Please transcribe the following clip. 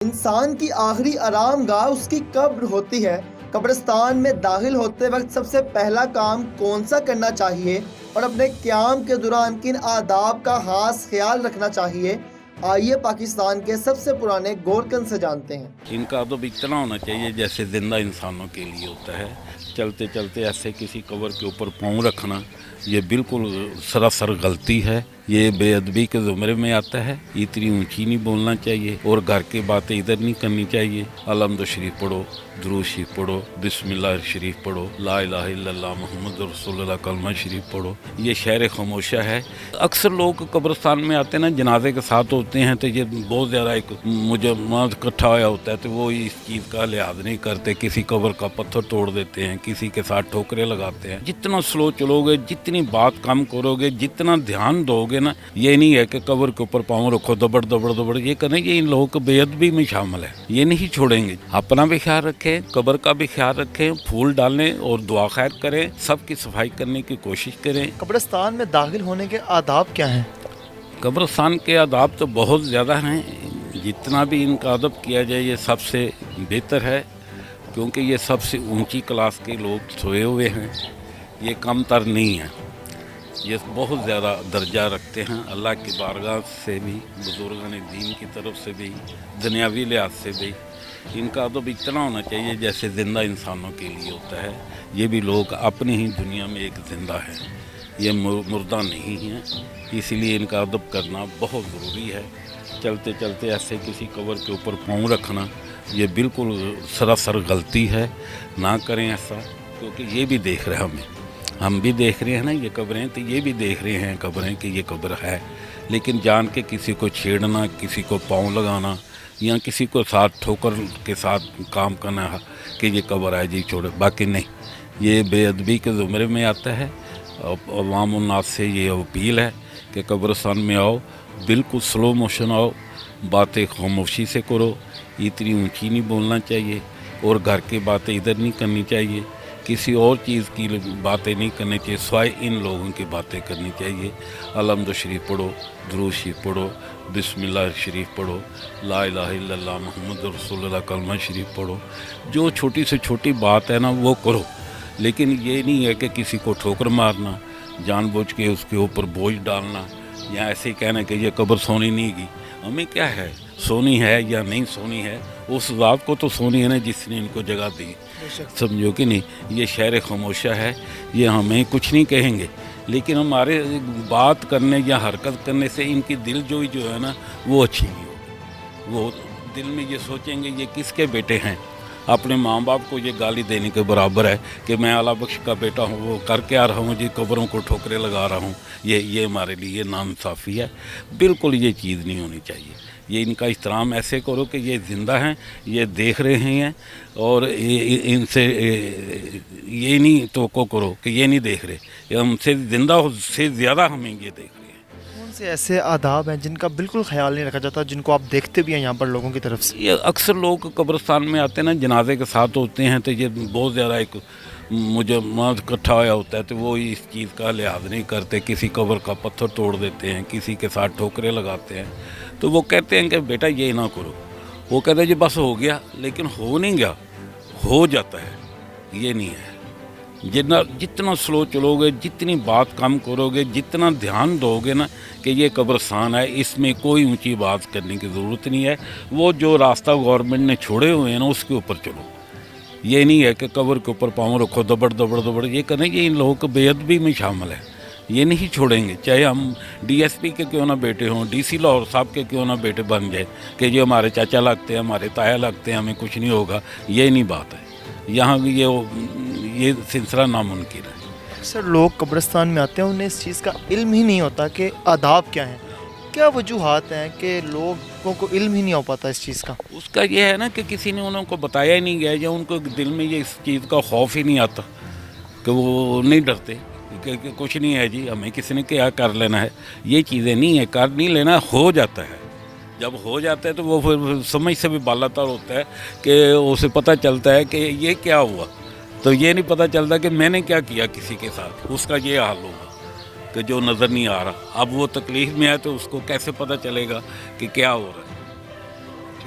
انسان کی آخری آرام گاہ اس کی قبر ہوتی ہے۔ قبرستان میں داخل ہوتے وقت سب سے پہلا کام کون سا کرنا چاہیے اور اپنے قیام کے دوران کن آداب کا خاص خیال رکھنا چاہیے؟ آئیے پاکستان کے سب سے پرانے گورکن سے جانتے ہیں۔ ان کا ادب اتنا ہونا چاہیے جیسے زندہ انسانوں کے لیے ہوتا ہے۔ چلتے چلتے ایسے کسی قبر کے اوپر پاؤں رکھنا یہ بالکل سراسر غلطی ہے، یہ بے ادبی کے زمرے میں آتا ہے۔ اتنی اونچی نہیں بولنا چاہیے اور گھر کی باتیں ادھر نہیں کرنی چاہیے۔ الحمد شریف پڑھو، درود شریف پڑھو، بسم اللہ شریف پڑھو، لا الہ الا اللہ محمد رسول اللہ کلمہ شریف پڑھو۔ یہ شعر خاموشہ ہے۔ اکثر لوگ قبرستان میں آتے ہیں نا، جنازے کے ساتھ ہوتے ہیں تو یہ بہت زیادہ ایک مجموعہ اکٹھا ہوا ہوتا ہے تو وہ اس چیز کا لحاظ نہیں کرتے، کسی قبر کا پتھر توڑ دیتے ہیں، کسی کے ساتھ ٹھوکریں لگاتے ہیں۔ جتنا سلو چلو گے، جتنی بات کم کرو گے، جتنا دھیان دو گے نا، یہ نہیں ہے کہ قبر کے اوپر پاؤں رکھو دبڑ دبڑ دبڑ، یہ کریں یہ ان لوگوں کو بے ادبی میں شامل ہے، یہ نہیں چھوڑیں گے۔ اپنا بھی خیال رکھیں، قبر کا بھی خیال رکھیں، پھول ڈالیں اور دعا خیر کریں، سب کی صفائی کرنے کی کوشش کریں۔ قبرستان میں داخل ہونے کے آداب کیا ہیں؟ قبرستان کے آداب تو بہت زیادہ ہیں، جتنا بھی ان کا ادب کیا جائے یہ سب سے بہتر ہے، کیونکہ یہ سب سے اونچی کلاس کے لوگ سوئے ہوئے ہیں، یہ کم تر نہیں ہیں، یہ بہت زیادہ درجہ رکھتے ہیں اللہ کی بارگاہ سے بھی، بزرگان دین کی طرف سے بھی، دنیاوی لحاظ سے بھی۔ ان کا ادب اتنا ہونا چاہیے جیسے زندہ انسانوں کے لیے ہوتا ہے۔ یہ بھی لوگ اپنی ہی دنیا میں ایک زندہ ہیں، یہ مردہ نہیں ہیں، اسی لیے ان کا ادب کرنا بہت ضروری ہے۔ چلتے چلتے ایسے کسی قبر کے اوپر پاؤں رکھنا یہ بالکل سراسر غلطی ہے، نہ کریں ایسا، کیونکہ یہ بھی دیکھ رہے ہیں، ہم بھی دیکھ رہے ہیں نا یہ قبریں، تو یہ بھی دیکھ رہے ہیں قبریں کہ یہ قبر ہے، لیکن جان کے کسی کو چھیڑنا، کسی کو پاؤں لگانا یا کسی کو ساتھ ٹھوکر کے ساتھ کام کرنا کہ یہ قبر ہے جی چھوڑے، باقی نہیں، یہ بے ادبی کے زمرے میں آتا ہے۔ عوام الناس سے یہ اپیل ہے کہ قبرستان میں آؤ، بالکل سلو موشن آؤ، باتیں خاموشی سے کرو، اتنی اونچی نہیں بولنا چاہیے اور گھر کی باتیں ادھر نہیں کرنی چاہیے، کسی اور چیز کی باتیں نہیں کرنی چاہیے سوائے ان لوگوں کی باتیں کرنی چاہیے۔ الحمد شریف پڑھو، درود شریف پڑھو، بسم اللہ شریف پڑھو، لا الہ الا اللہ محمد رسول اللہ کلمہ شریف پڑھو۔ جو چھوٹی سے چھوٹی بات ہے نا وہ کرو، لیکن یہ نہیں ہے کہ کسی کو ٹھوکر مارنا، جان بوجھ کے اس کے اوپر بوجھ ڈالنا، یا ایسے ہی کہنا کہ یہ قبر سونی نہیں گی۔ ہمیں کیا ہے سونی ہے یا نہیں سونی ہے، اس ذات کو تو سونی ہے نا جس نے ان کو جگہ دی، سمجھو کہ نہیں۔ یہ شعر خاموشہ ہے، یہ ہمیں کچھ نہیں کہیں گے، لیکن ہمارے بات کرنے یا حرکت کرنے سے ان کی دل جو ہے نا وہ اچھی نہیں ہوگی، وہ دل میں یہ سوچیں گے یہ کس کے بیٹے ہیں۔ اپنے ماں باپ کو یہ گالی دینے کے برابر ہے کہ میں اعلیٰ بخش کا بیٹا ہوں، وہ کر کے آ رہا ہوں جی قبروں کو ٹھوکرے لگا رہا ہوں، یہ ہمارے لیے ناانصافی ہے، بالکل یہ چیز نہیں ہونی چاہیے۔ یہ ان کا احترام ایسے کرو کہ یہ زندہ ہیں، یہ دیکھ رہے ہیں، اور ان سے یہ نہیں توقع کرو کہ یہ نہیں دیکھ رہے، یہ ہم سے زندہ سے زیادہ ہمیں یہ دیکھ رہے ہیں۔ کون سے ایسے آداب ہیں جن کا بالکل خیال نہیں رکھا جاتا، جن کو آپ دیکھتے بھی ہیں یہاں پر لوگوں کی طرف سے؟ یہ اکثر لوگ قبرستان میں آتے ہیں نا، جنازے کے ساتھ ہوتے ہیں تو یہ بہت زیادہ ایک مجموعہ اکٹھا ہوا ہوتا ہے تو وہ اس چیز کا لحاظ نہیں کرتے، کسی قبر کا پتھر توڑ دیتے ہیں، کسی کے ساتھ ٹھوکریں لگاتے ہیں، تو وہ کہتے ہیں کہ بیٹا یہ نہ کرو، وہ کہتے ہیں جی بس ہو گیا، لیکن ہو نہیں گیا، ہو جاتا ہے، یہ نہیں ہے۔ جتنا سلو چلو گے، جتنی بات کم کرو گے، جتنا دھیان دو گے نا کہ یہ قبرستان ہے، اس میں کوئی اونچی بات کرنے کی ضرورت نہیں ہے۔ وہ جو راستہ گورنمنٹ نے چھوڑے ہوئے ہیں نا اس کے اوپر چلو، یہ نہیں ہے کہ قبر کے اوپر پاؤں رکھو دبڑ دبڑ دبڑ، یہ کریں یہ ان لوگوں کو بے ادبی میں شامل ہے، یہ نہیں چھوڑیں گے، چاہے ہم ڈی ایس پی کے کیوں نہ بیٹے ہوں، ڈی سی لاہور صاحب کے کیوں نہ بیٹے بن جائے کہ یہ ہمارے چاچا لگتے ہیں، ہمارے تایا لگتے ہیں، ہمیں کچھ نہیں ہوگا، یہ نہیں بات ہے، یہاں بھی یہ سلسلہ ناممکن ہے۔ اکثر لوگ قبرستان میں آتے ہیں، انہیں اس چیز کا علم ہی نہیں ہوتا کہ آداب کیا ہیں۔ کیا وجوہات ہیں کہ لوگوں کو علم ہی نہیں ہو پاتا اس چیز کا؟ اس کا یہ ہے نا کہ کسی نے انہوں کو بتایا ہی نہیں گیا، یا ان کو دل میں یہ اس چیز کا خوف ہی نہیں آتا کہ وہ نہیں ڈرتے کہ کچھ نہیں ہے جی، ہمیں کسی نے کیا کر لینا ہے، یہ چیزیں نہیں ہے، کر نہیں لینا، ہو جاتا ہے۔ جب ہو جاتا ہے تو وہ پھر سمجھ سے بھی بالا تر ہوتا ہے کہ اسے پتہ چلتا ہے کہ یہ کیا ہوا، تو یہ نہیں پتہ چلتا کہ میں نے کیا کیا کسی کے ساتھ، اس کا یہ حال ہوگا کہ جو نظر نہیں آ رہا۔ اب وہ تکلیف میں ہے تو اس کو کیسے پتہ چلے گا کہ کیا ہو رہا ہے۔